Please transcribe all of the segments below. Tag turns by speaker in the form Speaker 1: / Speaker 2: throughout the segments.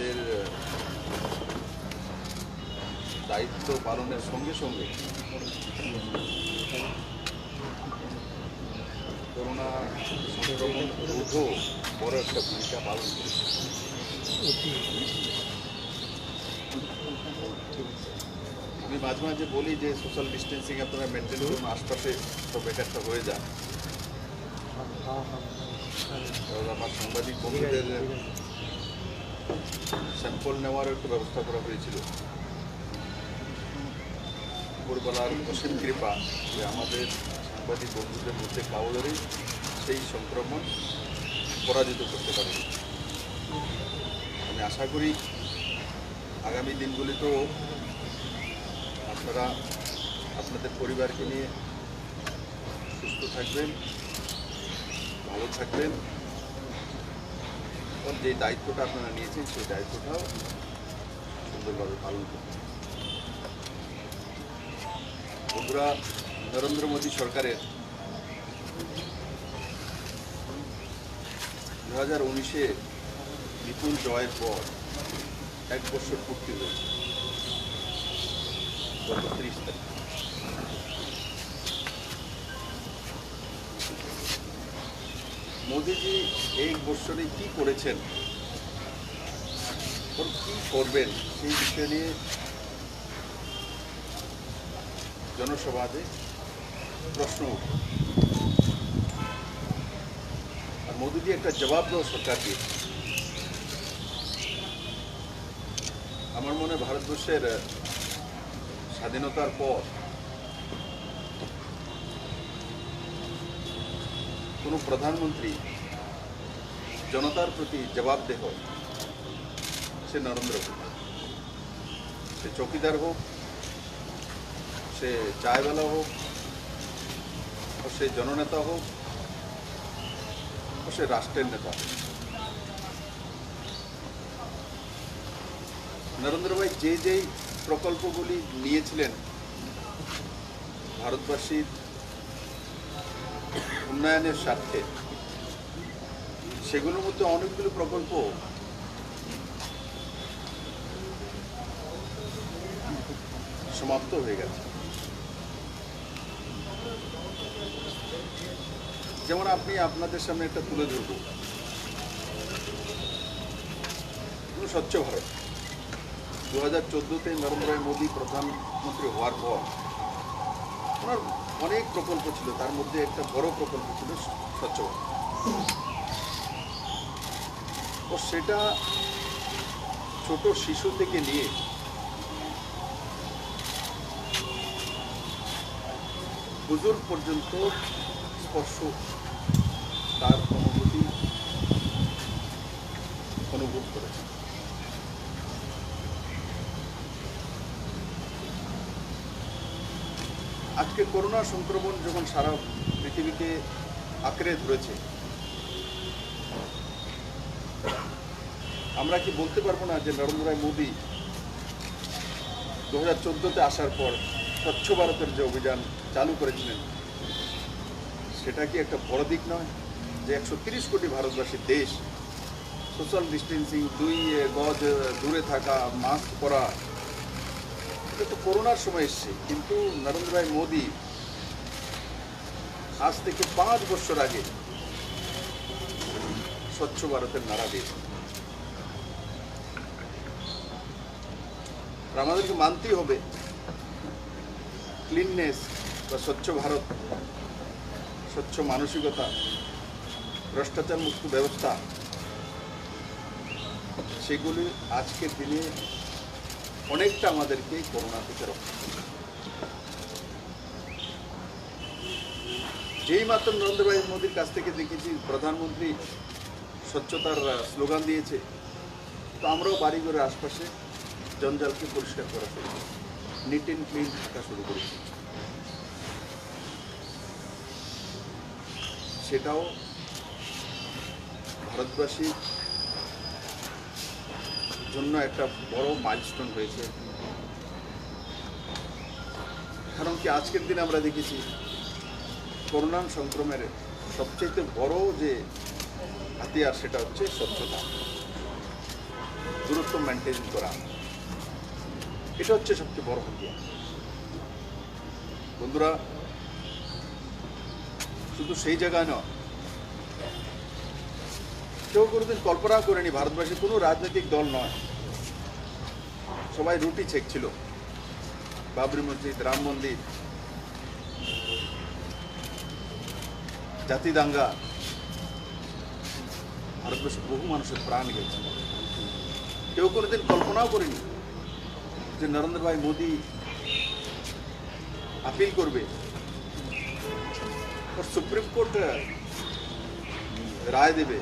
Speaker 1: আমাদের দায়িত্ব পালনের সঙ্গে সঙ্গে করোনা সংক্রমণ রোধও বড় একটা ভূমিকা পালন করেছে। আমি মাঝে মাঝে বলি যে সোশ্যাল ডিস্টেন্সিং আপনারা মেনটেন করুন, আশপাশে সব একটা হয়ে যায়। কারণ আমার সাংবাদিক বন্ধুদের স্যাম্পল নেওয়ারও একটু ব্যবস্থা করা হয়েছিল। উপরবেলার অসীম কৃপা যে আমাদের সাংবাদিক বন্ধুদের মধ্যে কাউদেরই সেই সংক্রমণ পরাজিত করতে পারে। আমি আশা করি আগামী দিনগুলিতেও আপনারা আপনাদের পরিবারকে নিয়ে সুস্থ থাকবেন, ভালো থাকবেন, এবং যে দায়িত্বটা আপনারা নিয়েছেন সেই দায়িত্বটাও সুন্দরভাবে পালন করবেন। বন্ধুরা, নরেন্দ্র মোদী সরকারের 2019-এ বিপুল জয়ের পর 1 বছর পূর্তি হয়েছে গত 30 তারিখ। মোদীজি এই বছরে কি করেছেন, কি করবেন, সেই বিষয় নিয়ে জনসমাজে প্রশ্ন উঠে। আর মোদীজি একটা জবাব দেওয়া সরকার দিয়েছে। আমার মনে হয় ভারতবর্ষের স্বাধীনতার পর কোনো প্রধানমন্ত্রী জনতার প্রতি জবাবদেহ সে নরেন্দ্র মোদী। সে চৌকিদার হোক, সে চায়ওয়ালা হোক, ও সে জননেতা হোক, ও সে রাষ্ট্রের নেতা হোক। নরেন্দ্র ভাই যেই প্রকল্পগুলি নিয়েছিলেন ভারতবাসীর উন্নয়নের স্বার্থে, সেগুলোর মধ্যে অনেকগুলো প্রকল্প সমাপ্ত হয়ে গেছে। যেমন আপনাদের সামনে একটা তুলে ধরব, স্বচ্ছ ভারত। 2014-তে নরেন্দ্র মোদী প্রধানমন্ত্রী হওয়ার পর ওনার অনেক প্রকল্প ছিল, তার মধ্যে একটা বড় প্রকল্প ছিল স্বচ্ছ ভারত। ও সেটা ছোট শিশু থেকে নিয়ে বুজুর্গ পর্যন্ত স্পর্শ তার অনুভব করেছে। আজকে করোনা সংক্রমণ যখন সারা পৃথিবীকে আঁকড়ে ধরেছে, আমরা কি বলতে পারবো না যে নরেন্দ্র মোদী 2014-তে আসার পর স্বচ্ছ ভারতের যে অভিযান চালু করেছিলেন, সেটা কি একটা বড় দিক নয়? যে 130 কোটি ভারতবাসীর দেশ, সোশ্যাল ডিস্টেন্সিং, 2 গজ দূরে থাকা, মাস্ক পরা, এটা তো করোনার সময় এসছে। কিন্তু নরেন্দ্র মোদী আজ থেকে 5 বছর আগে স্বচ্ছ ভারতের নারা দিয়েছে। আমাদেরকে মানতেই হবে, ক্লিননেস বা স্বচ্ছ ভারত, স্বচ্ছ মানসিকতা, ভ্রষ্টাচার মুক্ত ব্যবস্থা, সেগুলি আজকের দিনে অনেকটা আমাদেরকে করোনা থেকে রক্ষা করে। যেই মাত্র নরেন্দ্র মোদীর কাছ থেকে দেখেছি প্রধানমন্ত্রী স্বচ্ছতার স্লোগান দিয়েছে, তো আমরাও বাড়িঘরের আশপাশে জঞ্জালকে পরিষ্কার করা শুরু করি, নিট অ্যান্ড ক্লিন থাকা শুরু করেছি। সেটাও ভারতবাসীর জন্য একটা বড় মাইলস্টোন হয়েছে। কারণ কি আজকের দিনে আমরা দেখেছি করোনা সংক্রমণের সবচেয়ে বড় যে হাতিয়ার সেটা হচ্ছে স্বচ্ছতা। দূরত্ব দূরত্ব মেনটেন করা, এটা হচ্ছে সবচেয়ে বড় হাতিয়ার। বন্ধুরা, শুধু সেই জায়গায় নয়, কেউ কোনোদিন কল্পনা করেনি ভারতবাসী কোনো রাজনৈতিক দল নয়, সবাই রুটি ছেঁকছিল। বাবরি মসজিদ, রাম মন্দির, জাতি দাঙ্গা, ভারতবর্ষে বহু মানুষের প্রাণ গেছে। কেউ কোনোদিন কল্পনাও করেনি যে নরেন্দ্র ভাই মোদী আপিল করবে और सुप्रीम कोर्ट राय देवे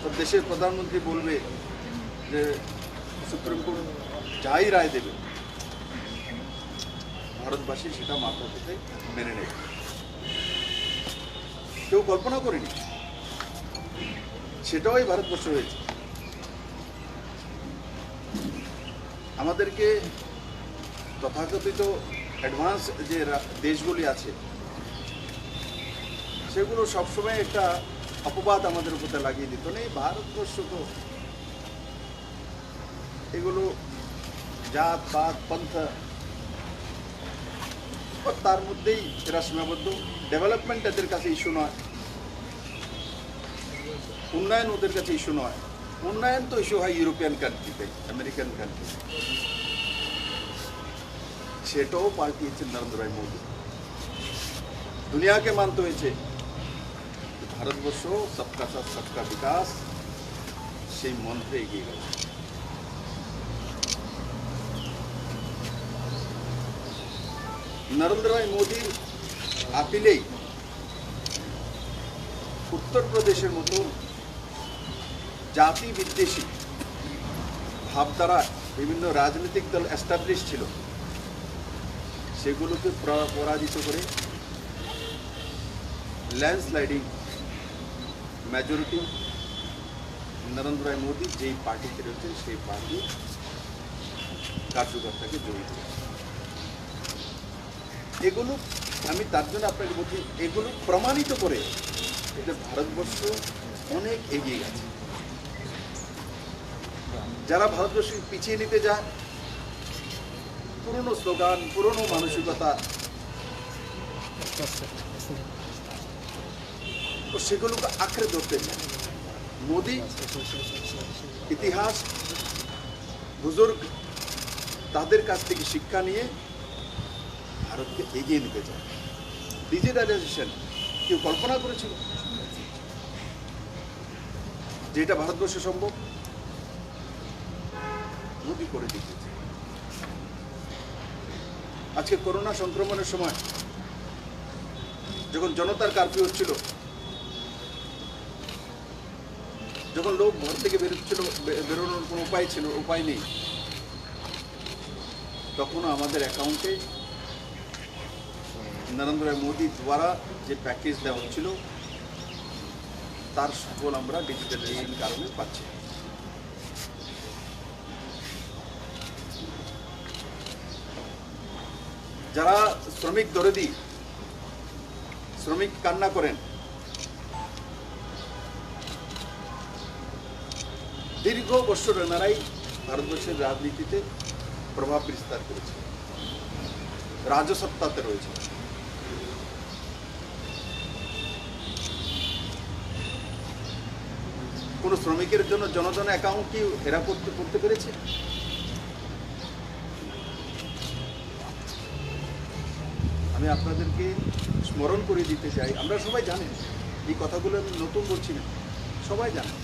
Speaker 1: और देशेर प्रधानमंत्री बोलबे जे सुप्रीम कोर्ट যাই রায় দেবে ভারতবাসী সেটা মাথা পেতে মেনে নেবে। কেউ কল্পনা করেনি, সেটাও এই ভারতবর্ষ হয়েছে। আমাদেরকে তথাকথিত অ্যাডভান্স যে দেশগুলি আছে সেগুলো সবসময় একটা অপবাদ আমাদের উপরে লাগিয়ে দিত, নেই ভারতবর্ষ তো এগুলো জাত পাত পন্থা, তার মধ্যেই এরা সীমাবদ্ধ। ডেভেলপমেন্ট এদের কাছে ইস্যু নয়, উন্নয়ন ওদের কাছে ইস্যু নয়। উন্নয়ন তো ইস্যু হয় ইউরোপিয়ান কান্ট্রিতে, আমেরিকান কান্ট্রি। সেটাও পাল্টিয়েছেন নরেন্দ্র ভাই মোদী। দুনিয়াকে মানতে হয়েছে ভারতবর্ষ সবকা সাথ সবকা বিকাশ, সেই মন্ত্রে এগিয়ে গেল। নরেন্দ্র ভাই মোদীর আপিলেই উত্তরপ্রদেশের মতো জাতি বিদ্বেষী ভাবধারা বিভিন্ন রাজনৈতিক দল এস্টাবলিশ ছিল, সেগুলোকে পরাজিত করে ল্যান্ডস্লাইডিং মেজরিটি নরেন্দ্র ভাই মোদী যেই পার্টিতে রয়েছে সেই পার্টি কার্যকর্তাকে জড়িত। এগুলো আমি তার জন্য আপনাকে বলছি, এগুলো প্রমাণিত করে যে ভারতবর্ষ অনেক এগিয়ে গেছে। যারা ভারতবর্ষকে পিছিয়ে নিতে যায়, পুরনো স্লোগান, পুরনো মানসিকতা, তো সেগুলোকে আঁকড়ে ধরতে চায়। মোদী ইতিহাস, বুজুর্গ, তাদের কাছ থেকে শিক্ষা নিয়ে ভারতকে এগিয়ে নিতে চায়। ডিজিটালাইজেশন কেউ কল্পনা করেছিল যে এটা ভারতবর্ষে সম্ভব? মোদী করে দিতেছে। আজকে করোনা সংক্রমণের সময় যখন জনতার কারফিউ হচ্ছিল, যখন লোক ঘর থেকে বেরোচ্ছিল, বেরোনোর কোনো উপায় নেই, তখনও আমাদের অ্যাকাউন্টে নরেন্দ্র মোদী দ্বারা যে প্যাকেজ দেওয়া হচ্ছিল তার সুফল আমরা ডিজিটালাইজেশনের কারণে পাচ্ছি। যারা শ্রমিক দরদি, শ্রমিক কান্না করেন, দীর্ঘ বছর এনারাই ভারতবর্ষের রাজনীতিতে প্রভাব বিস্তার করেছে, রাজসত্তাতে রয়েছে। কোন শ্রমিকের জন্য জনধন অ্যাকাউন্ট কি এরা করতে পেরেছে? আমি আপনাদেরকে স্মরণ করে দিতে চাই, আমরা সবাই জানেন, এই কথাগুলো আমি নতুন বলছি না, সবাই জানেন,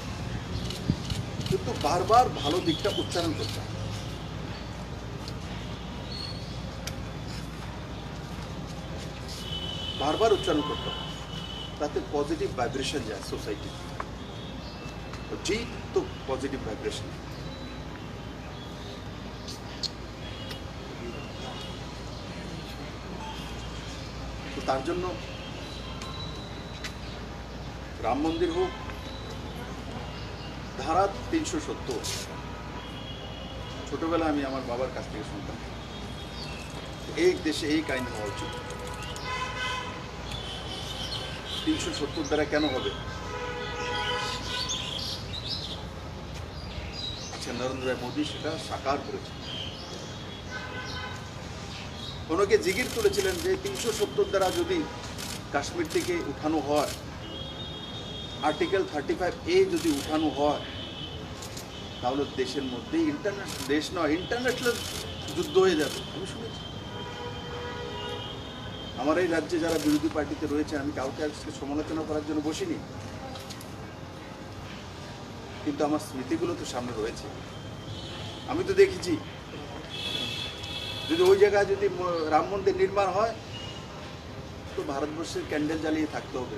Speaker 1: কিন্তু বারবার ভালো দিকটা উচ্চারণ করতে হবে। বারবার উচ্চারণ করতে হবে, তাতে পজিটিভ ভাইব্রেশন যায় সোসাইটি। जी तो पॉजिटिव वाइब्रेशन। तो तार जन्य राम मंदिर होक, धारा 370 छोटोबेला आमी आमार बाबार काछ थेके शुनताम, एक देशे एक आईन हওয়া উচিত। 370 দ্বারা কেন হবে? আচ্ছা, নরেন্দ্র ভাই মোদী সেটা সাকার করেছে। ওনাকে জিগির তুলেছিলেন যে 370 দ্বারা যদি কাশ্মীর থেকে উঠানো হয়, আর্টিকেল 35A যদি উঠানো হয়, তাহলে দেশের মধ্যে ইন্টারন্যাশনাল, দেশ নয় ইন্টারন্যাশনাল যুদ্ধ হয়ে যাবে। আমি শুনেছি। আমার এই রাজ্যে যারা বিরোধী পার্টিতে রয়েছে, আমি কাউকে আজকে সমালোচনা করার জন্য বসিনি, কিন্তু আমার স্মৃতিগুলো তো সামনে রয়েছে। আমি তো দেখেছি যদি ওই জায়গায় যদি রাম মন্দির নির্মাণ হয়, তো ভারতবর্ষের ক্যান্ডেল জ্বালিয়ে থাকতে হবে,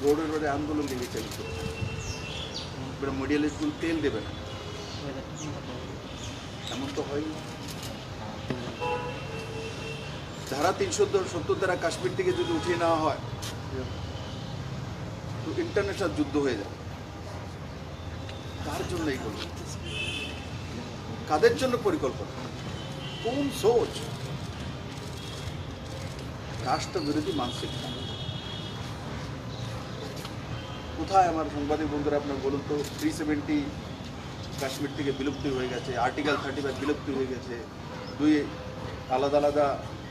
Speaker 1: রোডে রোডে আন্দোলন দিকে চালিত, মিডিয়াল স্কুল তেল দেবে না, এমন তো হয়নি। ধারা 370 দ্বারা কাশ্মীর থেকে যদি উঠিয়ে নেওয়া হয়, তো ইন্টারন্যাশনাল যুদ্ধ হয়ে যাবে। কার জন্য এইগুলো? কাদের জন্য পরিকল্পনা? কোন সোচ? রাষ্ট্র বিরোধী মানসিকতা। কোথায় আমার সাংবাদিক বন্ধুরা আপনার বলুন তো? 370 কাশ্মীর থেকে বিলুপ্তি হয়ে গেছে, আর্টিকেল 35 বিলুপ্তি হয়ে গেছে, 2 আলাদা আলাদা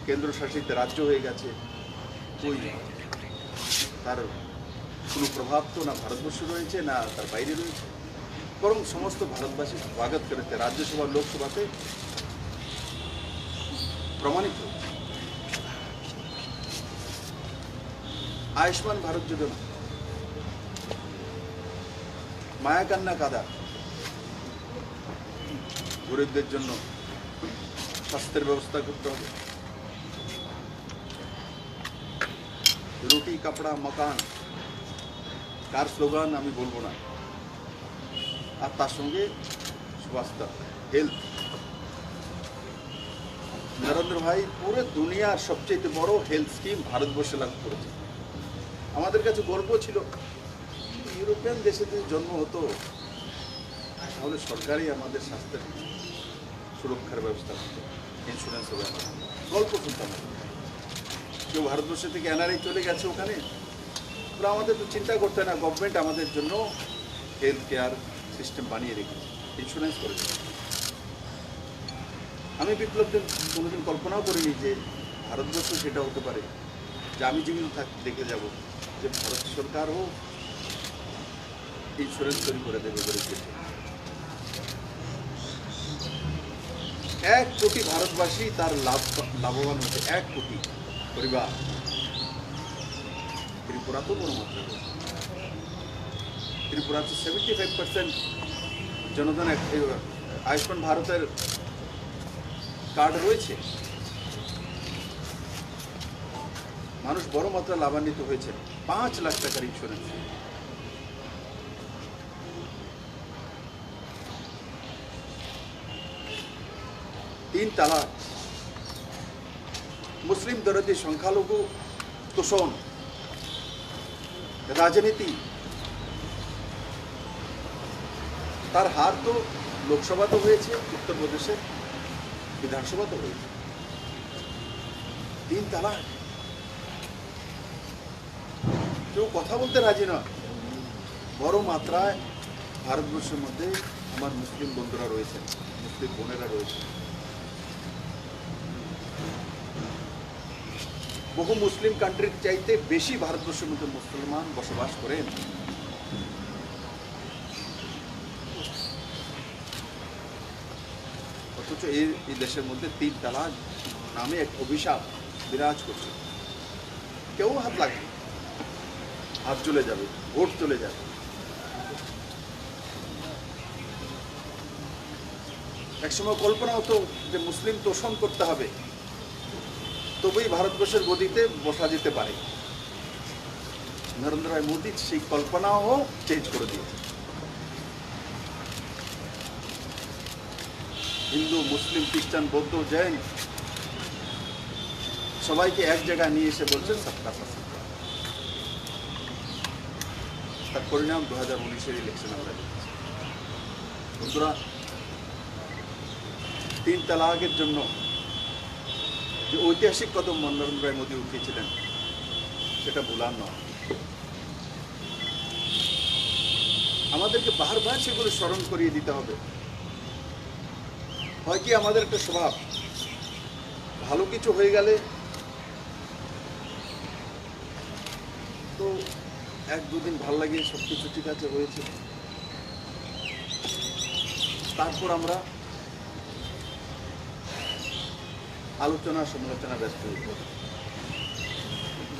Speaker 1: কেন্দ্রশাসিত রাজ্য হয়ে গেছে। ওই তার কোনো প্রভাব তো না ভারতবর্ষে রয়েছে না তার বাইরে রয়েছে, বরং সমস্ত ভারতবাসী স্বাগত করেছে। রাজ্যসভা লোকসভাতে প্রমাণিত। আয়ুষ্মান ভারত যোজনা, মায়াকান্না কাদা, গরিবদের জন্য স্বাস্থ্যের ব্যবস্থা করতে হবে। রুটি কাপড়া মকান, কার স্লোগান আমি বলবো না। আর তার সঙ্গে স্বাস্থ্য, হেলথ। নরেন্দ্র ভাই পুরো দুনিয়ার সবচেয়ে বড় হেলথ স্কিম ভারতবর্ষে লাগু করেছে। আমাদের কাছে গর্ব ছিল, ইউরোপিয়ান দেশে যদি জন্ম হতো, তাহলে সরকারই আমাদের স্বাস্থ্যের সুরক্ষার ব্যবস্থা করতো, ইন্স্যুরেন্স হবে। আমাদের গল্প শুনতাম। কেউ ভারতবর্ষ থেকে এনআরআই চলে গেছে ওখানে, ওরা আমাদের তো চিন্তা করতে না, গভর্নমেন্ট আমাদের জন্য হেলথ কেয়ার সিস্টেম বানিয়ে রেখেছে, ইন্স্যুরেন্স করেছে। আমি বিপ্লবদের কোনোদিন কল্পনাও করিনি যে ভারতবর্ষ সেটা হতে পারে, যে আমি জীবিত দেখে যাব যে ভারত সরকারও ইন্স্যুরেন্স তৈরি করে দেবে গরিবদের। 1 কোটি ভারতবাসী তার লাভবান হচ্ছে, 1 কোটি পরিবার। ত্রিপুরা তো বড় মাত্রা, ত্রিপুরাতে 75% জনগণ আয়ুষ্মান ভারতের কার্ড রয়েছে। মানুষ বড় মাত্রা লাভান্বিত হয়েছে। 5 লাখ টাকার ইন্স্যুরেন্স। তিন তালাক, মুসলিম দরদি সংখ্যালঘু তোষণ, রাজনীতি। তার হার তো লোকসভা তো হয়েছে, উত্তরপ্রদেশের বিধানসভা তো হয়েছে। 3 তালাক, কেউ কথা বলতে রাজি নয়। বড় মাত্রায় ভারতবর্ষের মধ্যে আমার মুসলিম বন্ধুরা রয়েছেন, মুসলিম বোনেরা রয়েছেন। বহু মুসলিম কান্ট্রির চাইতে বেশি ভারতবর্ষের মধ্যে মুসলমান বসবাস করেন। অথচ এই দেশের মধ্যে 3 তালাক নামে এক অভিশাপ বিরাজ করছে। কেউ হাত লাগে, হাত চলে যাবে, ভোট চলে যাবে। একসময় কল্পনা হতো যে মুসলিম তোষণ করতে হবে, তবেই ভারতবর্ষের গদিতে বসা যেতে পারে। নরেন্দ্র ভাই মোদী সেই কল্পনাও চেঞ্জ করে দিয়েছে। হিন্দু, মুসলিম, খ্রিস্টান, বৌদ্ধ, জৈন সবাইকে এক জায়গায় নিয়ে এসে বলছেন সবকা সাথ। তার পরিণাম 2019-এর ইলেকশন আমরা দেখেছি। বন্ধুরা, 3 তালাকের জন্য যে ঐতিহাসিক কদম নরেন্দ্র ভাই মোদী উঠিয়েছিলেন, সেটা ভুলার নয়। আমাদেরকে বারবার সেগুলো স্মরণ করিয়ে দিতে হবে। হয় কি আমাদের একটা স্বভাব, ভালো কিছু হয়ে গেলে তো এক দুদিন ভাল লাগে, সব কিছু ঠিক আছে হয়েছে, তারপর আমরা আলোচনা সমালোচনা ব্যস্ত হয়ে পড়ি।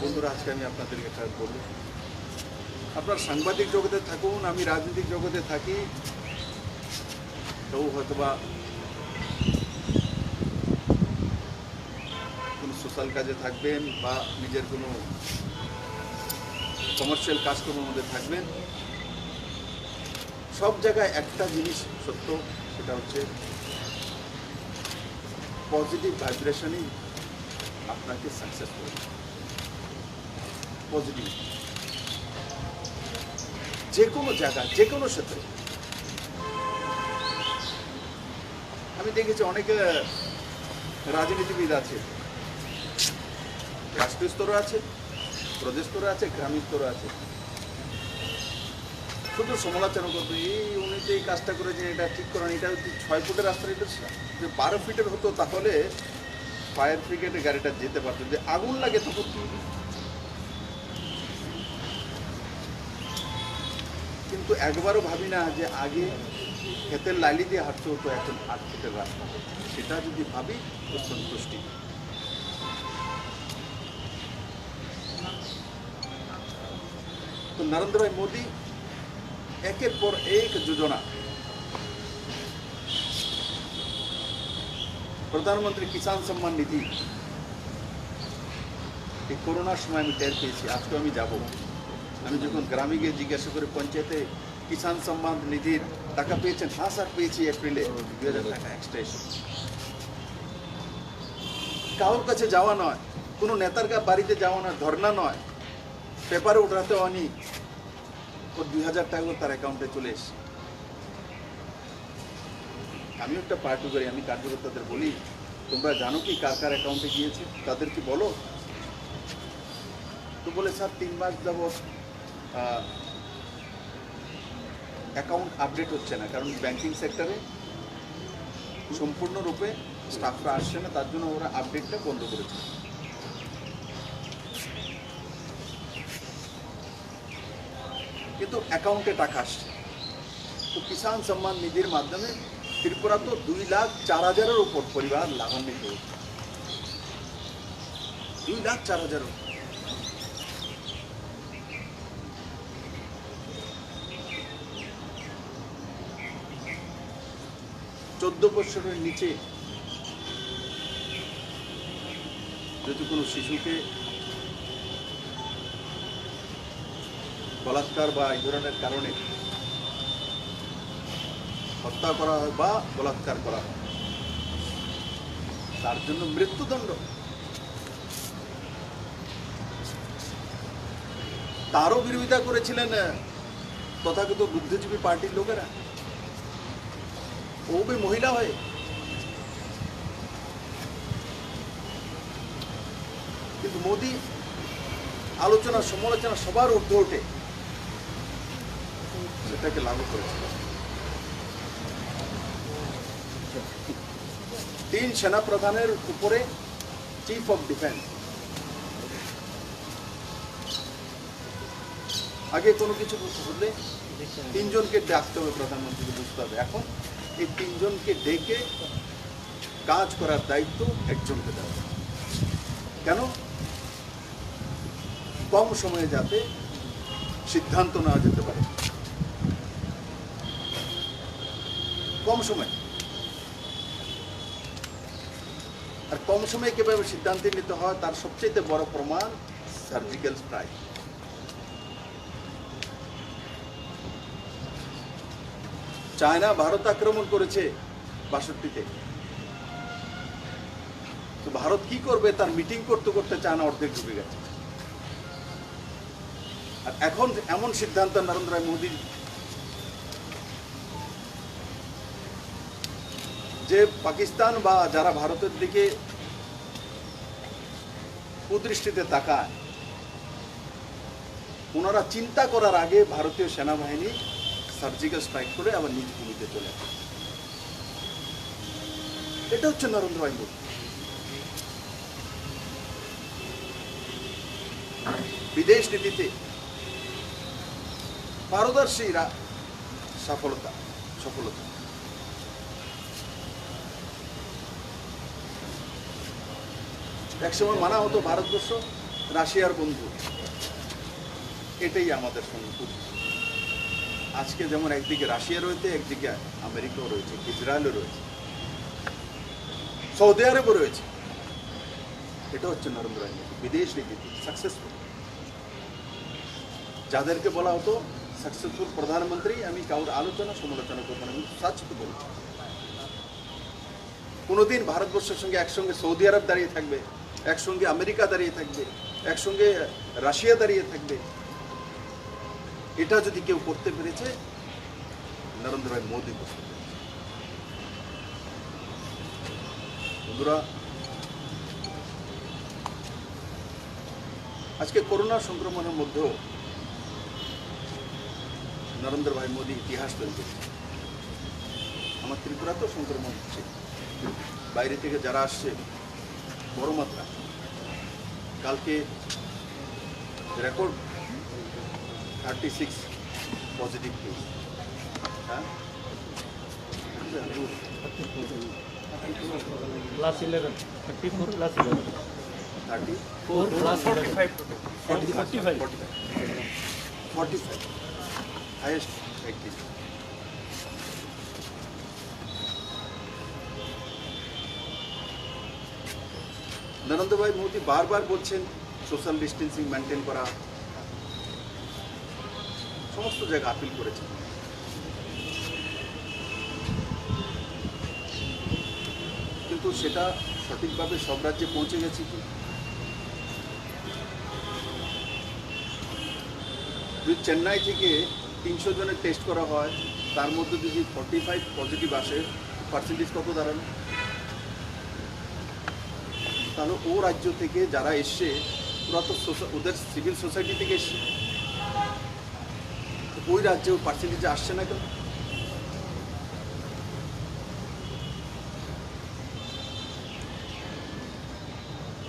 Speaker 1: বন্ধুরা, আজকে আমি আপনাদেরকে একটা বলব, আপনার সাংবাদিক জগতে থাকুন, আমি রাজনৈতিক জগতে থাকি, কেউ হয়তোবা কোনো সোশ্যাল কাজে থাকবেন বা নিজের কোনো কমার্শিয়াল কাজকর্মের মধ্যে থাকবেন, সব জায়গায় একটা জিনিস সত্য, সেটা হচ্ছে পজিটিভ ভাইব্রেশনই আপনাকে সাকসেস করবে। পজিটিভ যে কোনো জায়গায়, যে কোনো ক্ষেত্রে। আমি দেখেছি অনেকে রাজনীতিবিদ আছে, রাষ্ট্রীয় স্তরে আছে, প্রদেশ স্তরে আছে, গ্রামীণ স্তরে আছে, শুধু সমালোচনা করতো, এই উনি তো এই কাজটা করেছেন, এটা ঠিক করেন, এটা 6 ফুটের রাস্তা, এটা 12 ফিটের হতো, তাহলে ফায়ার ব্রিগেডের গাড়িটা যেতে পারতো। যে আগুন লাগে তখন কি? কিন্তু একবারও ভাবি না যে আগে ক্ষেতের লাইলি দিয়ে হাঁটতে হতো, এখন 8 ফুটের রাস্তা। সেটা যদি ভাবি তো সন্তুষ্টি। तो नरेंद्र भाई मोदी एक पर एक योजना, प्रधानमंत्री किसान सम्मान निधि, कोरोनार समय टेर पेয়েছি। আজকে আমি যাব, আমি যখন গ্রামে গিয়ে জিজ্ঞাসা করে পঞ্চায়েতে কিষাণ সম্মান নিধির টাকা পেয়েছেন, হ্যাঁ স্যার পেয়েছি, এপ্রিলে 2000 টাকা এক্সট্রা এসেছে। কারোর কাছে যাওয়া নয়, কোনো নেতার বাড়িতে যাওয়া নয়, ধর্না নয়, পেপারে উঠাতে হয়নি, ওর 2000 টাকা তার অ্যাকাউন্টে চলে এসেছে। আমি একটা পার্টি করি, আমি কার্যকর্তাদের বলি, তোমরা জানো কি কার কার অ্যাকাউন্টে গিয়েছে, তাদেরকে বলো। তো বলে স্যার 3 মাস যাবত অ্যাকাউন্ট আপডেট হচ্ছে না, কারণ ব্যাংকিং সেক্টরে সম্পূর্ণরূপে স্টাফরা আসছে না, তার জন্য ওরা আপডেটটা বন্ধ করেছে। কিন্তু অ্যাকাউন্টে টাকা আসছে। তো কিষাণ সম্মান নিধির মাধ্যমে ত্রিপুরা তো 2,04,000-এর উপর পরিবার লাভান্বিত হয়েছে। 2,04,000। 14 বছরের নিচে যদি কোনো শিশুকে বলাৎকার বা এই ধরনের কারণে হত্যা করা হয় বা বলাৎকার করা হয়, তার জন্য মৃত্যুদণ্ড। তারও বিরোধিতা করেছিলেন তথাকথিত বুদ্ধিজীবী পার্টির লোকেরা, ও भी মহিলা হয়ে। কিন্তু মোদি আলোচনা সমালোচনা সবার ঊর্ধ্বে ওঠে, সেটাকে লাগু করেছিল। 3 সেনা প্রধানের উপরে চিফ অফ ডিফেন্স। আগে কোনো কিছু হলে 3 জনকে ডাকতে হবে, প্রধানমন্ত্রীকে বুঝতে হবে। এখন এই 3 জনকে ডেকে কাজ করার দায়িত্ব একজনকে দেওয়া। কেন? কম সময়ে যাতে সিদ্ধান্ত নেওয়া যেতে পারে, কম সময়। আর কম সময়ে কিভাবে সিদ্ধান্ত নিতে হয় তার সবচেয়ে বড় প্রমাণ সার্জিক্যাল স্ট্রাইক। চায়না ভারত আক্রমণ করেছে 62-তে, তো ভারত কি করবে তার মিটিং করতে করতে চায়না অর্ধেক ডুবে গেছে। আর এখন এমন সিদ্ধান্ত নরেন্দ্র মোদী যে পাকিস্তান বা যারা ভারতের দিকে কুদৃষ্টিতে তাকায়, ওনারা চিন্তা করার আগে ভারতীয় সেনাবাহিনী সার্জিক্যাল স্ট্রাইক করে আবার নিজ ভূমিতে চলে আসে। এটা হচ্ছে নরেন্দ্র ভাই মোদী। বিদেশ নীতিতে পারদর্শী সফলতা। একসময় মানা হতো ভারতবর্ষ রাশিয়ার বন্ধু, এটাই আমাদের সঙ্গে। আজকে যেমন একদিকে রাশিয়া রয়েছে, একদিকে আমেরিকাও রয়েছে, ইসরায়েলও রয়েছে, সৌদি আরবও রয়েছে। এটা হচ্ছে নরেন্দ্র মোদী বিদেশ নীতিতে সাকসেসফুল। যাদেরকে বলা হতো সাকসেসফুল প্রধানমন্ত্রী, আমি কারোর আলোচনা সমালোচনা করবো না, আমি সাচ তো বলব। কোনোদিন ভারতবর্ষের সঙ্গে একসঙ্গে সৌদি আরব দাঁড়িয়ে থাকবে, একসঙ্গে আমেরিকা দাঁড়িয়ে থাকবে, একসঙ্গে রাশিয়া দাঁড়িয়ে থাকবে, এটা যদি কেউ করতে পেরেছে নরেন্দ্র ভাই মোদী করতে পেরেছে। বন্ধুরা, আজকে করোনা সংক্রমণের মধ্যেও নরেন্দ্র ভাই মোদী ইতিহাস তৈরি করেছে। আমার ত্রিপুরাতেও সংক্রমণ হচ্ছে, বাইরে থেকে যারা আসছে বড় মাত্রা। কালকে রেকর্ড 36 পজিটিভ কেস। হ্যাঁ,
Speaker 2: plus 11, 34 plus 11.
Speaker 1: 34
Speaker 2: plus 45.
Speaker 1: 45 হাইয়েস্ট একদিন। নরেন্দ্র ভাই মোদী বারবার বলছেন সোশ্যাল ডিস্টেন্সিং মেনটেন করা, সমস্ত জায়গায় আপিল করেছেন। কিন্তু সেটা সঠিকভাবে সব রাজ্যে পৌঁছে গেছে কি? যদি চেন্নাই থেকে 300 জনের টেস্ট করা হয়, তার মধ্যে যদি 45 পজিটিভ আসে, পার্সেন্টেজ কত দাঁড়ানো? তাহলে ও রাজ্য থেকে যারা এসছে ওরা তো ওদের সিভিল সোসাইটি থেকে এসছে, ওই রাজ্যে পার্সেন্টেজে আসছে না কেন?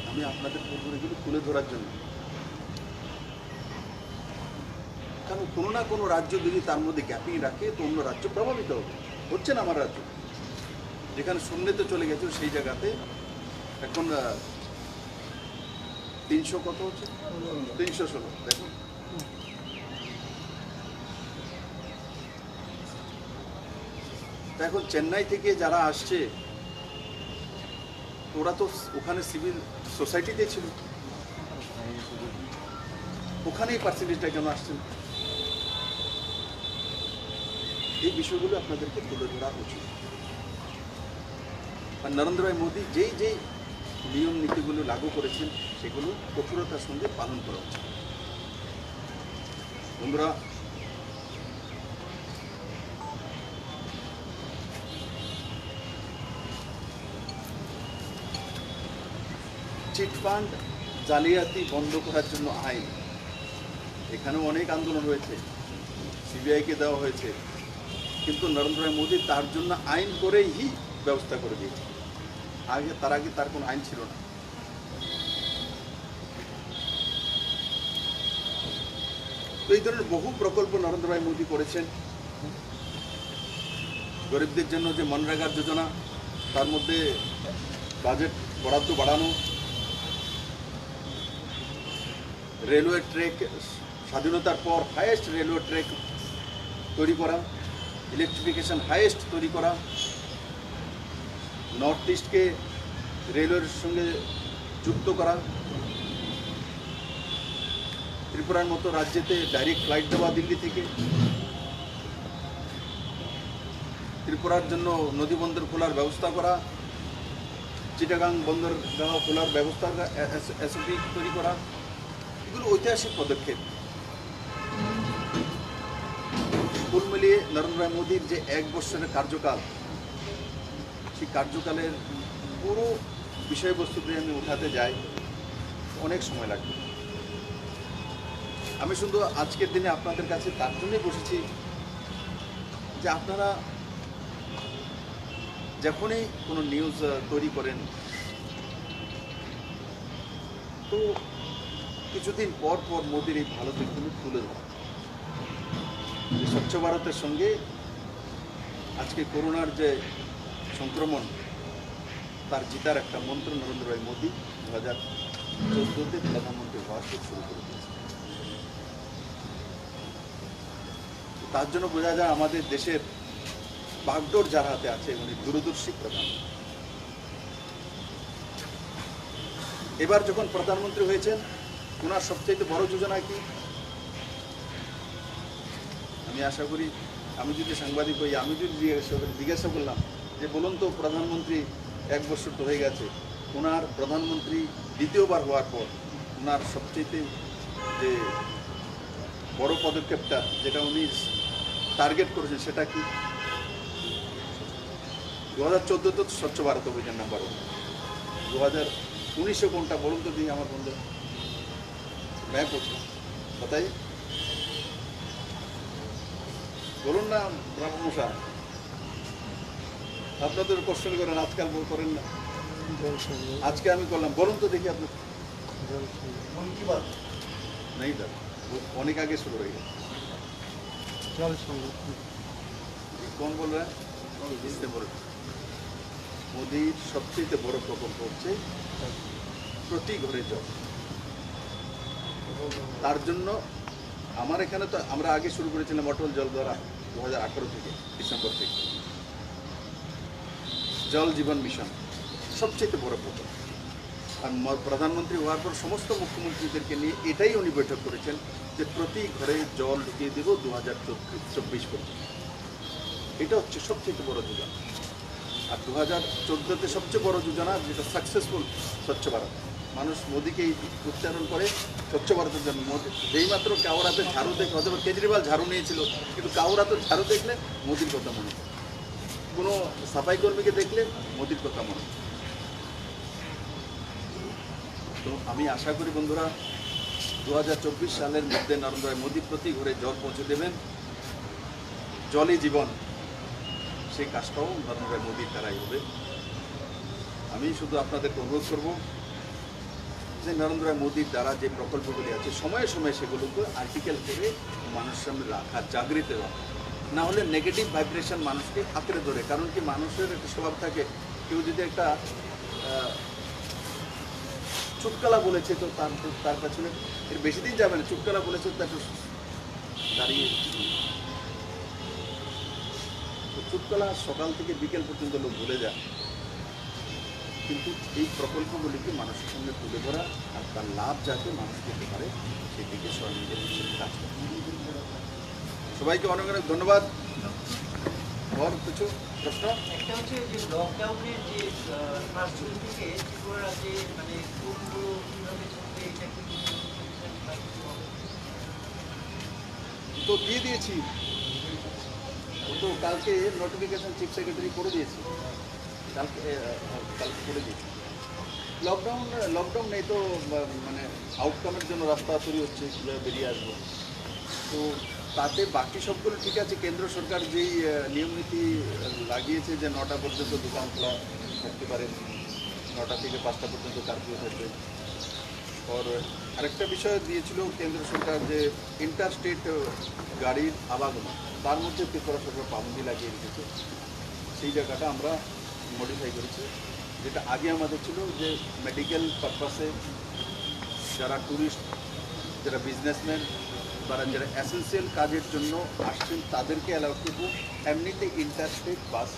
Speaker 1: আমি আপনাদের বলবো এগুলো তুলে ধরার জন্য, কারণ কোনো না কোনো রাজ্য যদি তার মধ্যে গ্যাপিং রাখে তো অন্য রাজ্য প্রভাবিত হবে। হচ্ছে না আমার রাজ্য, যেখানে শূন্যতে চলে গেছে সেই জায়গাতে এখন 300 কত হচ্ছে, 316। দেখুন, এখন চেন্নাই থেকে যারা আসছে ওরা তো ওখানে সিভিল সোসাইটিতে ছিল, ওখানেই পার্সেন্টেজটা কেন আসছে না? এই বিষয়গুলো আপনাদেরকে তুলে ধরা উচিত। আর নরেন্দ্র ভাই মোদী যেই যেই নিয়ম নীতিগুলো লাগু করেছেন সেগুলো কঠোরতার সঙ্গে পালন করা উচিত। বন্ধুরা, চিটফান্ড জালিয়াতি বন্ধ করার জন্য আইন, এখানেও অনেক আন্দোলন হয়েছে, সিবিআইকে দেওয়া হয়েছে, কিন্তু নরেন্দ্র ভাই মোদী তার জন্য আইন করেই ব্যবস্থা করে দিয়েছে। তার আগে তার কোনো আইন ছিল না। তো এই ধরনের বহু প্রকল্প নরেন্দ্র ভাই মোদী করেছেন। গরিবদের জন্য যে মনরেগার যোজনা, তার মধ্যে বাজেট বরাদ্দ বাড়ানো, রেলওয়ে ট্র্যাক স্বাধীনতার পর হাইয়েস্ট রেলওয়ে ট্র্যাক তৈরি করা, ইলেকট্রিফিকেশন হাইয়েস্ট তৈরি করা, নর্থ ইস্টকে রেলওয়ের সঙ্গে যুক্ত করা, ত্রিপুরার মতো রাজ্যেতে ডাইরেক্ট ফ্লাইট দেওয়া দিল্লি থেকে, ত্রিপুরার জন্য নদী বন্দর খোলার ব্যবস্থা করা, চিটাগাং বন্দরগাহ খোলার ব্যবস্থা এসওপি তৈরি করা, এগুলো ঐতিহাসিক পদক্ষেপ। কুল মিলিয়ে নরেন্দ্র ভাই মোদীর যে 1 বছরের কার্যকাল, সেই কার্যকালের পুরো বিষয়বস্তুতে আমি উঠাতে যাই অনেক সময় লাগবে। আমি শুধু আজকের দিনে আপনাদের কাছে তার জন্যই বসেছি যে আপনারা যখনই কোনো নিউজ তৈরি করেন তো কিছুদিন পর পর মোদির এই ভালো দিকগুলো তুলে ধরা, যে স্বচ্ছ ভারতের সঙ্গে আজকে করোনার যে সংক্রমণ তার জিতার একটা মন্ত্র নরেন্দ্র ভাই মোদী 2014-তে প্রধানমন্ত্রী হওয়ার শুরু করে দিয়েছে। তার জন্য বোঝা যায় আমাদের দেশের বাগডোর যার হাতে আছে উনি দূরদর্শী প্রধানমন্ত্রী। এবার যখন প্রধানমন্ত্রী হয়েছেন ওনার সবচেয়ে বড় যোজনা কি? আমি আশা করি আমি যদি সাংবাদিক হই, আমি যদি জিজ্ঞাসা করলাম যে বলুন তো প্রধানমন্ত্রী 1 বছর তো হয়ে গেছে, ওনার প্রধানমন্ত্রী দ্বিতীয়বার হওয়ার পর ওনার সবচেয়ে যে বড় পদক্ষেপটা যেটা উনি টার্গেট করেছেন সেটা কি? 2014 তো স্বচ্ছ ভারত অভিযান নাম্বার 1, 2019 কোনটা বলুন তো দিই আমার বন্ধু, मैं पूछा बताइए, বলুন না ব্রহ্মমশা, আপনারা তো কোশ্চেন করেন আজকাল করেন না, আজকে আমি করলাম, বলুন তো দেখি আপনি। नहीं था, वो होने का आगे शुरू हो गया। कौन बोल रहा है? इससे बोल মোদির সবচেয়ে বড় প্রকল্প হচ্ছে প্রতি ঘরে জল। তার জন্য আমার এখানে তো আমরা আগে শুরু করেছিলাম অটল জল দ্বারা 2018 থেকে ডিসেম্বর থেকে জল জীবন মিশন সবচেয়ে বড় প্রকল্প। আর প্রধানমন্ত্রী হওয়ার পর সমস্ত মুখ্যমন্ত্রীদেরকে নিয়ে এটাই উনি বৈঠক করেছেন যে প্রতি ঘরে জল ঢুকিয়ে দেব 2024 পর্যন্ত। এটা হচ্ছে সবচেয়ে বড় যোজনা। আর 2014-তে সবচেয়ে বড় যোজনা যেটা সাকসেসফুল স্বচ্ছ ভারত। মানুষ মোদীকে উচ্চারণ করে স্বচ্ছ ভারতের জন্য। মোদী যেইমাত্র কাউরাতে ঝাড়ু দেখে, হয়তো কেজরিওয়াল ঝাড়ু নিয়েছিল কিন্তু কাউরাতে ঝাড়ু দেখলে মোদির কথা মনে হয়, কোনো সাফাই কর্মীকে দেখলে মোদির কথা মনে হয়। তো আমি আশা করি বন্ধুরা 2024 সালের মধ্যে নরেন্দ্র মোদী প্রতি ঘরে জল পৌঁছে দেবেন। জলই জীবন, সেই কাজটাও নরেন্দ্র মোদীর দ্বারাই হবে। আমি শুধু আপনাদেরকে অনুরোধ করব যে নরেন্দ্র মোদীর দ্বারা যে প্রকল্পগুলি আছে সময়ে সময়ে সেগুলোকে আর্টিকেল করে মানুষের সামনে রাখা, জাগৃত হওয়া, না হলে নেগেটিভ ভাইব্রেশন মানুষকে আঁকড়ে ধরে। কারণ কি মানুষের একটা স্বভাব থাকে, কেউ যদি একটা চুটকালা বলেছে তো তার পেছনে এর বেশি দিন যাবে না, চুটকালা বলেছে তো একটু দাঁড়িয়ে চুটকালা সকাল থেকে বিকেল পর্যন্ত লোক ভুলে যায়। কিন্তু এই প্রকল্পগুলিকে মানুষের সামনে তুলে ধরা আর তার লাভ যাতে মানুষ পেতে পারে সেদিকে সবাই নিজের কাজ করে। সবাইকে অনেক অনেক ধন্যবাদ। और কিছু প্রশ্ন?
Speaker 3: একটা হচ্ছে যে লকডাউনের যে ফার্স্ট উইক থেকে ত্রিপুরা রাজ্যে মানে কোনগুলো কীভাবে চলবে এটা কি
Speaker 1: তো দিয়ে দিয়েছি, ও তো কালকে নোটিফিকেশন চিফ সেক্রেটারি করে দিয়েছি, কালকে করে দিয়েছি। লকডাউন নেই তো মানে আউটকামের জন্য রাস্তা তৈরি হচ্ছে, কীভাবে বেরিয়ে আসবো। তো তাতে বাকি সবগুলো ঠিক আছে। কেন্দ্র সরকার যেই নিয়ম নীতি লাগিয়েছে যে 9টা পর্যন্ত দোকান খোলা থাকতে পারে, 9টা থেকে 5টা পর্যন্ত কারফিউ থাকবে। আর আরেকটা বিষয় দিয়েছিল কেন্দ্র সরকার যে ইন্টার স্টেট গাড়ির আবাগমন, তার মধ্যে ত্রিপুরা সরকার পাবন্দি লাগিয়ে রেখেছে। সেই জায়গাটা আমরা মডিফাই করেছি। যেটা আগে আমাদের ছিল যে মেডিকেল পারপাসে যারা ট্যুরিস্ট, যারা বিজনেসম্যান বা যারা এসেন্সিয়াল কাজের জন্য আসছেন তাদেরকে অ্যালাউ করবো, এমনিতে ইন্টারস্টেট বাস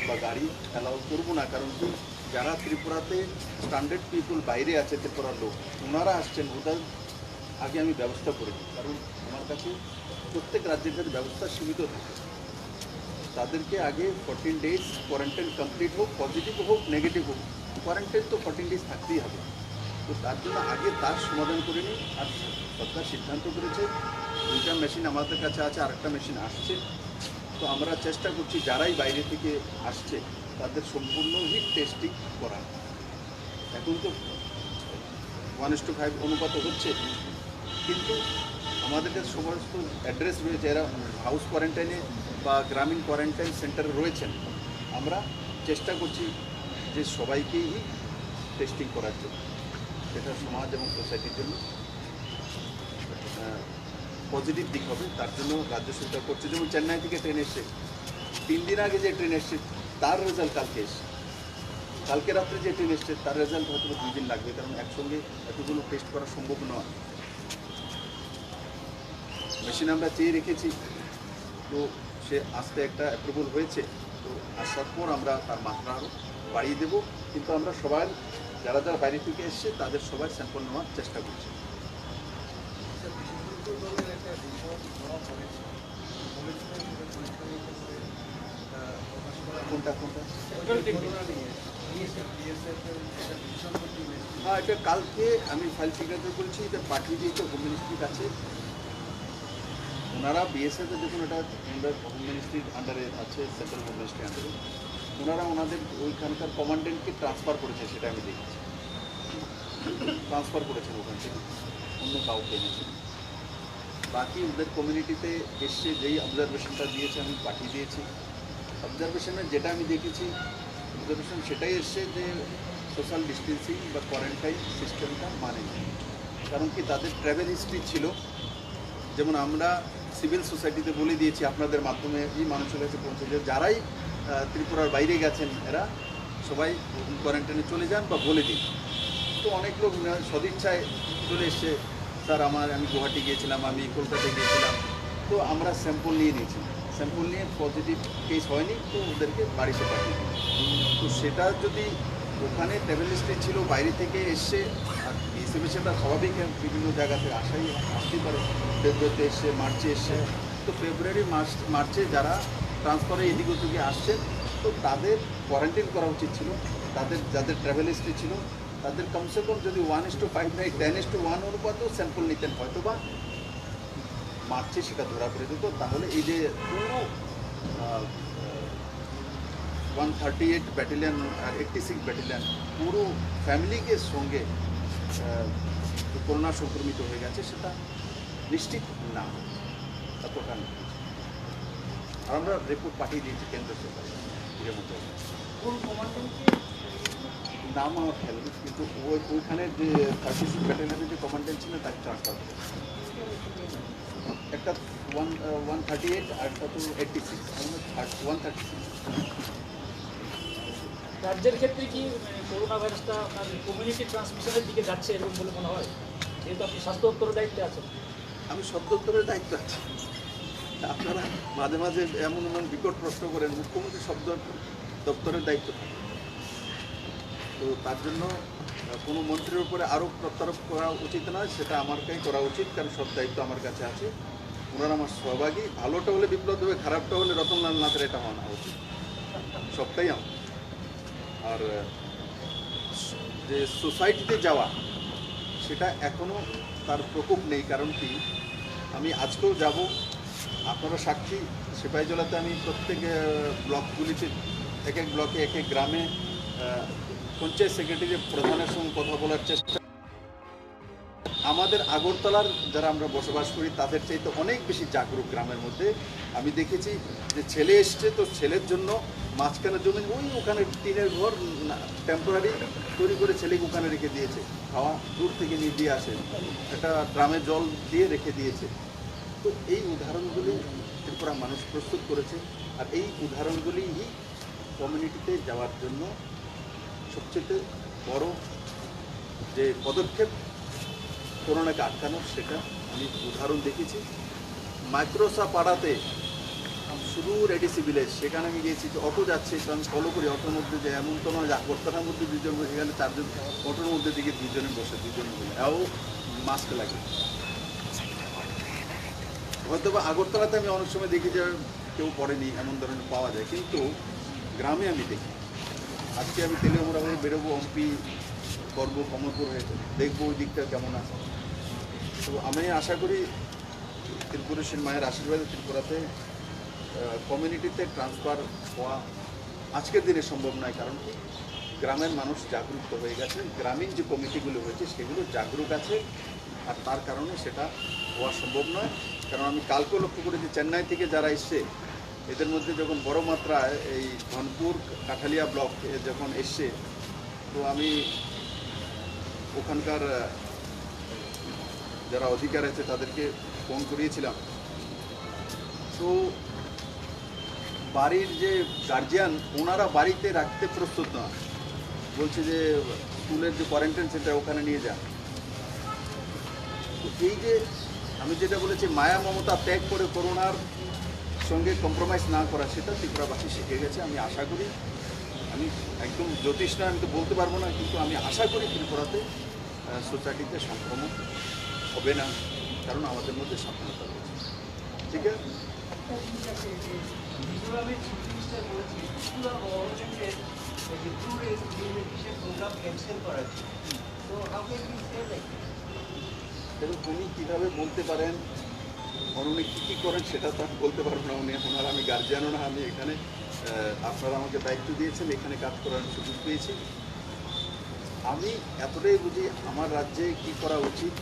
Speaker 1: বা গাড়ি অ্যালাউ করবো না। কারণ কি যারা ত্রিপুরাতে স্ট্যান্ডার্ড পিপুল বাইরে আছে, ত্রিপুরার লোক ওনারা আসছেন, ওদের আগে আমি ব্যবস্থা করে দিই। কারণ আমার কাছে প্রত্যেক রাজ্যের কাছে ব্যবস্থা সীমিত থাকে। তাদেরকে আগে 14 ডেজ কোয়ারেন্টাইন কমপ্লিট হোক, পজিটিভ হোক নেগেটিভ হোক, কোয়ারেন্টাইন তো 14 ডেজ থাকতেই হবে। তো তার জন্য আগে তার সমাধান করে নিই। আর সরকার সিদ্ধান্ত করেছে 2টা মেশিন আমাদের কাছে আছে, আরেকটা মেশিন আসছে। তো আমরা চেষ্টা করছি যারাই বাইরে থেকে আসছে তাদের সম্পূর্ণ হিট টেস্টিং করা। এখন তো 1:5 অনুপাত হচ্ছে, কিন্তু আমাদের কাছে সমস্ত অ্যাড্রেস রয়েছে, এরা হাউস কোয়ারেন্টাইনে বা গ্রামীণ কোয়ারেন্টাইন সেন্টারে রয়েছেন, আমরা চেষ্টা করছি যে সবাইকেই টেস্টিং করার জন্য। সেটা সমাজ এবং সোসাইটির জন্য পজিটিভ দিক হবে। তার জন্য রাজ্য সরকার করছে। যেমন চেন্নাই থেকে ট্রেন এসছে, 3 দিন আগে যে ট্রেন এসছে তার রেজাল্ট কালকে এসছে, কালকে রাত্রে যে ট্রেন এসছে তার রেজাল্ট হয়তো 2 দিন লাগবে, কারণ একসঙ্গে এতগুলো টেস্ট করা সম্ভব নয়। মেশিন আমরা চেয়ে রেখেছি, তো সে আসতে একটা অ্যাপ্রুভাল হয়েছে, তো আসার পর আমরা তার মাত্রা আরও বাড়িয়ে দেবো। কিন্তু আমরা সবাই যারা যারা বাইরে থেকে এসছে তাদের সবাই স্যাম্পল নেওয়ার চেষ্টা করছি। কোনটা কোনটা? হ্যাঁ, এটা কালকে আমি ফাইল সিগনেচার করেছি, এটা পাঠিয়ে দিয়েছে হোম মিনিস্ট্রির কাছে। ওনারা বিএসএফে দেখুন, এটা হোম মিনিস্ট্রির আন্ডারে আছে, সেন্ট্রাল হোম মিনিস্ট্রির আন্ডারে। ওনারা ওনাদের ওইখানকার কমান্ডেন্টকে ট্রান্সফার করেছে, সেটা আমি দেখেছি। ট্রান্সফার করেছেন ওখান থেকে, অন্য কাউকে এনেছেন। বাকি ওদের কমিউনিটিতে এসে যেই অবজারভেশনটা দিয়েছে আমি পাঠিয়ে দিয়েছি। অবজারভেশনে যেটা আমি দেখেছি, অবজারভেশন সেটাই এসছে যে সোশ্যাল ডিস্টেন্সিং বা কোয়ারেন্টাইন সিস্টেমটা মানে, কারণ কি তাদের ট্রাভেল হিস্ট্রি ছিল। যেমন আমরা সিভিল সোসাইটিতে বলে দিয়েছি আপনাদের মাধ্যমে এই মানুষের কাছে পৌঁছে যে যারাই ত্রিপুরার বাইরে গেছেন এরা সবাই কোয়ারেন্টাইনে চলে যান বা বলে দিন। তো অনেক লোক সদিচ্ছায় চলে এসছে, স্যার আমি গুয়াহাটি গিয়েছিলাম, আমি কলকাতায় গিয়েছিলাম, তো আমরা স্যাম্পল নিয়ে নিয়েছি। স্যাম্পল নিয়ে পজিটিভ কেস হয়নি, তো ওদেরকে বাড়িতে পাঠিয়ে দিই। তো সেটা যদি ওখানে ট্রাভেল হিস্ট্রি ছিল, বাইরে থেকে এসছে, আর এসএমএসটা স্বাভাবিক বিভিন্ন জায়গা থেকে আসতেই পারে। ফেব্রুয়ারিতে এসছে, মার্চে এসছে, তো ফেব্রুয়ারি মার্চে যারা ট্রান্সফারে এদিক ওদিকে আসছেন, তো তাদের কোয়ারেন্টাইন করা উচিত ছিল। তাদের যাদের ট্রাভেল হিস্ট্রি ছিল তাদের কমসে কম যদি 1:5 নাই 10:1 অনুপাতেও স্যাম্পল নিতেন, হয়তো বা মার্চে সেটা ধরা পড়ে যেত। তাহলে এই যে পুরো 138 ব্যাটালিয়ন আর 86 ব্যাটালিয়ন পুরো ফ্যামিলিকে সঙ্গে করোনা সংক্রমিত হয়ে গেছে, সেটা নিশ্চিত না, এতটা না। আর আমরা রিপোর্ট পাঠিয়ে দিয়েছি কেন্দ্র সরকার এর মধ্যে। নাম আমার খেয়াল নেই, কিন্তু ওইখানে যে 36 ব্যাটালিয়নের যে কমান্ডেন্ট ছিলেন তাকে ট্রান্সফার করে। একটা 138 আর একটা তো 86, 136।
Speaker 4: রাজ্যের ক্ষেত্রে কি করোনা ভাইরাসটা কমিউনিটি ট্রান্সমিশনের দিকে যাচ্ছে এরকম বলে মনে হয়, যেহেতু আপনি স্বাস্থ্য দপ্তরের দায়িত্বে আছেন?
Speaker 1: আমি সব দপ্তরের দায়িত্ব আছি। আপনারা মাঝে মাঝে এমন বিকট প্রশ্ন করেন, মুখ্যমন্ত্রী সব দপ্তরের দায়িত্ব থাকে। তো তার জন্য কোনো মন্ত্রীর উপরে আরোপ প্রত্যারোপ করা উচিত নয়, সেটা আমারকেই করা উচিত, কারণ সব দায়িত্ব আমার কাছে আছে। ওনারা আমার সহভাগী। ভালোটা হলে বিপ্লব দেবে, খারাপটা হলে রতনলাল নাথের এটা হওয়া উচিত, সবটাই আমার। আর যে সোসাইটিতে যাওয়া, সেটা এখনও তার প্রকোপ নেই। কারণ কি, আমি আজকেও যাব, আপনারা সাক্ষী, সিপাহীজলাতে আমি প্রত্যেক ব্লকগুলিতে, এক এক ব্লকে এক এক গ্রামে পঞ্চায়েত সেক্রেটারি প্রধানের সঙ্গে কথা বলার চেষ্টা। আমাদের আগরতলার যারা আমরা বসবাস করি তাদের চাইতে অনেক বেশি জাগরুক গ্রামের মধ্যে। আমি দেখেছি যে ছেলে এসছে, তো ছেলের জন্য মাঝখানে জমি ওখানে টিনের ঘর টেম্পোরারি তৈরি করে ছেলেকে ওখানে রেখে দিয়েছে, খাওয়া দূর থেকে নিয়ে দিয়ে আসে, একটা ড্রামে জল দিয়ে রেখে দিয়েছে। তো এই উদাহরণগুলি ত্রিপুরা মানুষ প্রস্তুত করেছে, আর এই উদাহরণগুলি কমিউনিটিতে যাওয়ার জন্য সবচেয়ে বড় যে পদক্ষেপ করোনাকে আটকানোর, সেটা আমি উদাহরণ দেখেছি। মাইক্রোসা পাড়াতে শুধু রেডিসি ভিলেজ, সেখানে আমি গিয়েছি, যে অটো যাচ্ছে, আমি ফলো করি, অটোর মধ্যে যে এমন তো নয় যে আগরতলার মধ্যে 2 জন বসে, এখানে 4 জন, অটোর মধ্যে দিকে 2 জনে বসে, 2 জন বসে, এও মাস্ক লাগে। হয়তো বা আগরতলাতে আমি অনেক সময় দেখি যে কেউ পড়েনি, এমন ধরনের পাওয়া যায়, কিন্তু গ্রামে আমি দেখি। আজকে আমি তেলিয়ামুড়া হয়ে বেরোবো, হম্পি করবো, কমলপুর হয়ে দেখবো ওই দিকটা কেমন আছে। তো আমি আশা করি ত্রিপুরেশ্বর মায়ের আশীর্বাদে ত্রিপুরাতে কমিউনিটিতে ট্রান্সফার হওয়া আজকের দিনে সম্ভব নয়। কারণ গ্রামের মানুষ জাগরুক হয়ে গেছে, গ্রামীণ যে কমিটিগুলো হয়েছে সেগুলো জাগরুক আছে, আর তার কারণে সেটা হওয়া সম্ভব নয়। কারণ আমি কালকেও লক্ষ্য করেছি চেন্নাই থেকে যারা এসছে এদের মধ্যে যখন বড় মাত্রায় এই ধনপুর কাঠালিয়া ব্লক যখন এসছে, তো আমি ওখানকার যারা অধিকার আছে তাদেরকে ফোন করিয়েছিলাম। তো বাড়ির যে গার্জিয়ান ওনারা বাড়িতে রাখতে প্রস্তুত না, বলছে যে স্কুলের যে কোয়ারেন্টাইন সেন্টার ওখানে নিয়ে যান। তো এই যে আমি যেটা বলেছি মায়া মমতা ত্যাগ করে করোনার সঙ্গে কম্প্রোমাইজ না করা, সেটা ত্রিপুরাবাসী শিখে গেছে। আমি আশা করি, আমি একদম জ্যোতিষ না, আমি তো বলতে পারবো না, কিন্তু আমি আশা করি ত্রিপুরাতে সোসাইটিতে সংক্রমণ হবে না, কারণ আমাদের মধ্যে সাবধানতা রয়েছে। ঠিক আছে,
Speaker 3: মিজোরামের চিফ মিনিস্টার বলেছে ত্রিপুরা গভর্নমেন্টের যে ট্যুর রিলোকেশন প্রোগ্রাম ক্যান্সেল করা হয়েছে। তো how can be say like
Speaker 1: এবং উনি কীভাবে বলতে পারেন, আর উনি কী কী করেন সেটা তো আমি বলতে পারবো না। ওনার আমি গার্জিয়ানও না, আমি এখানে আপনারা আমাকে দায়িত্ব দিয়েছেন, এখানে কাজ করার সুযোগ পেয়েছি। আমি এতটাই বুঝি আমার রাজ্যে কী করা উচিত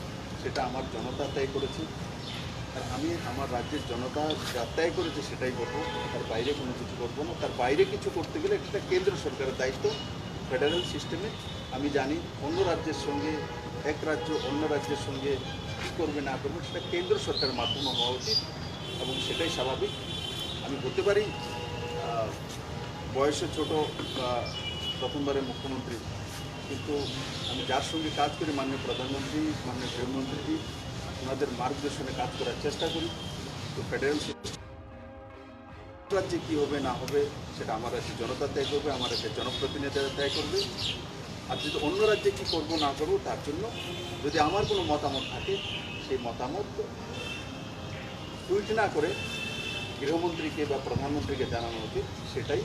Speaker 1: সেটা আমার জনতা তয় করেছে, আর আমি আমার রাজ্যের জনতা যা তয় করেছে সেটাই করবো, তার বাইরে কোনো কিছু করবো না। তার বাইরে কিছু করতে গেলে এটা কেন্দ্র সরকারের দায়িত্ব। ফেডারেল সিস্টেমে আমি জানি অন্য রাজ্যের সঙ্গে, এক রাজ্য অন্য রাজ্যের সঙ্গে কী করবে না করবে সেটা কেন্দ্র সরকারের মাধ্যমে হওয়া উচিত, এবং সেটাই স্বাভাবিক। আমি বলতে পারি বয়সে ছোট বা প্রথমবারের মুখ্যমন্ত্রী, কিন্তু আমি যার সঙ্গে কাজ করি মাননীয় প্রধানমন্ত্রী, মাননীয় গৃহমন্ত্রীজি, ওনাদের মার্গদর্শনে কাজ করার চেষ্টা করি। তো ফেডারেল রাজ্যে কী হবে না হবে সেটা আমার রাজ্যে জনতা তয় করবে, আমার রাজ্যের জনপ্রতিনিধিরা তয় করবে। আর যদি অন্য রাজ্যে কী করবো না করবো তার জন্য যদি আমার কোনো মতামত থাকে, সেই মতামত টুইট না করে গৃহমন্ত্রীকে বা প্রধানমন্ত্রীকে জানানো উচিত, সেটাই